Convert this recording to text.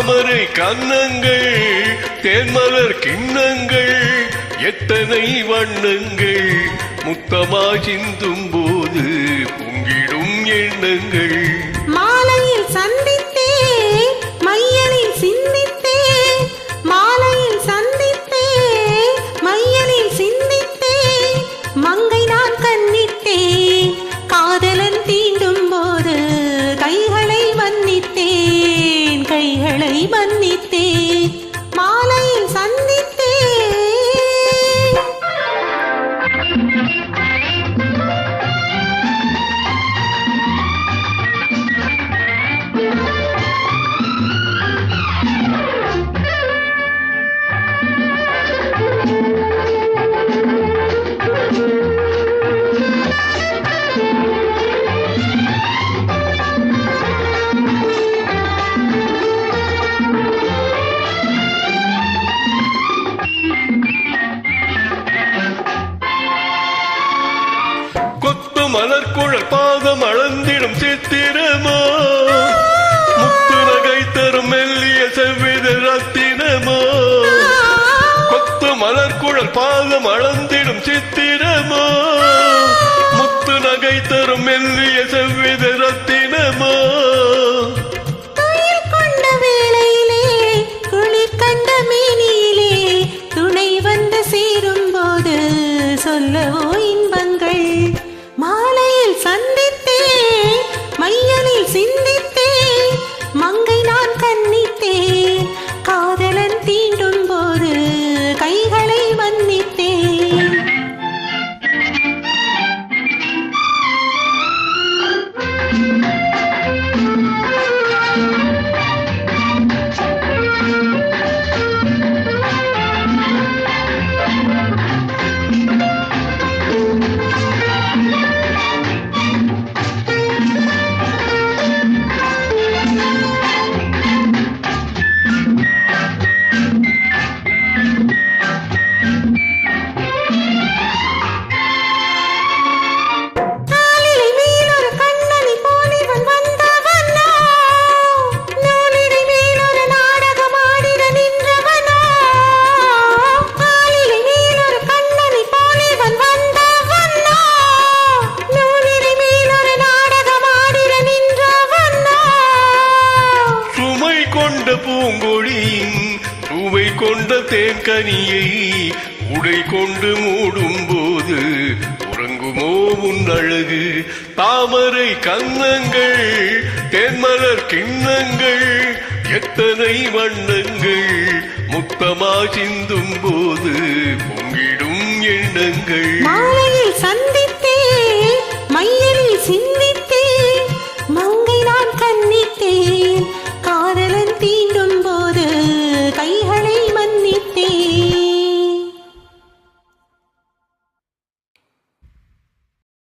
தாமரை கன்னங்கள் தேன்மலர் கிண்ணங்கள் எத்தனை வண்ணங்கள் முத்தமா சிந்தும் போது பொங்கிடும் எண்ணங்கள் மாலையில் சந்தித்தே மையலில் சிந்தித்தே மாலையில் சந்தித்தே மையலில் சிந்தித்தே மங்கை நான் கண்ணிட்டேன் காதலன் தீண்டும் போது கைகளை மன்னித்தேன் கைகளை மன்னித்தேன் மாலையில் சந்தித்தேன் மலர்குழல் பாதம் அளந்திடும் சித்திரமோ முத்து நகை தரும் மெல்லிய செவ்வித ரத்தினமோ கொத்து மலர்குழல் பாதம் அளந்திடும் சித்திரமோ முத்து நகை தரும் மெல்லிய செவ்வித ரத்தினமோ கொண்ட வேளையிலே குளிர் கண்ட மேனியிலே துணை வந்து சேரும் போது சொல்லவோ இன்பங்கள் மாலையில் சந்தித்தே மையலில் சிந்தித்தே மங்கை நான் கண்ணித்தே காதலன் தீண்டும் போது கைகளை மன்னித்தேன் பூங்கொழியின் பூவை கொண்ட தேன்கனியை உடை கொண்டு மூடும் போது உறங்குமோ உன் அழகு தாமரை கன்னங்கள் தேன்மலர் கிண்ணங்கள் எத்தனை வண்ணங்கள் முத்தமா சிந்தும் போது பொங்கிடும் எண்ணங்கள் மாலையில் சந்தித்தே மையலில் சிந்தி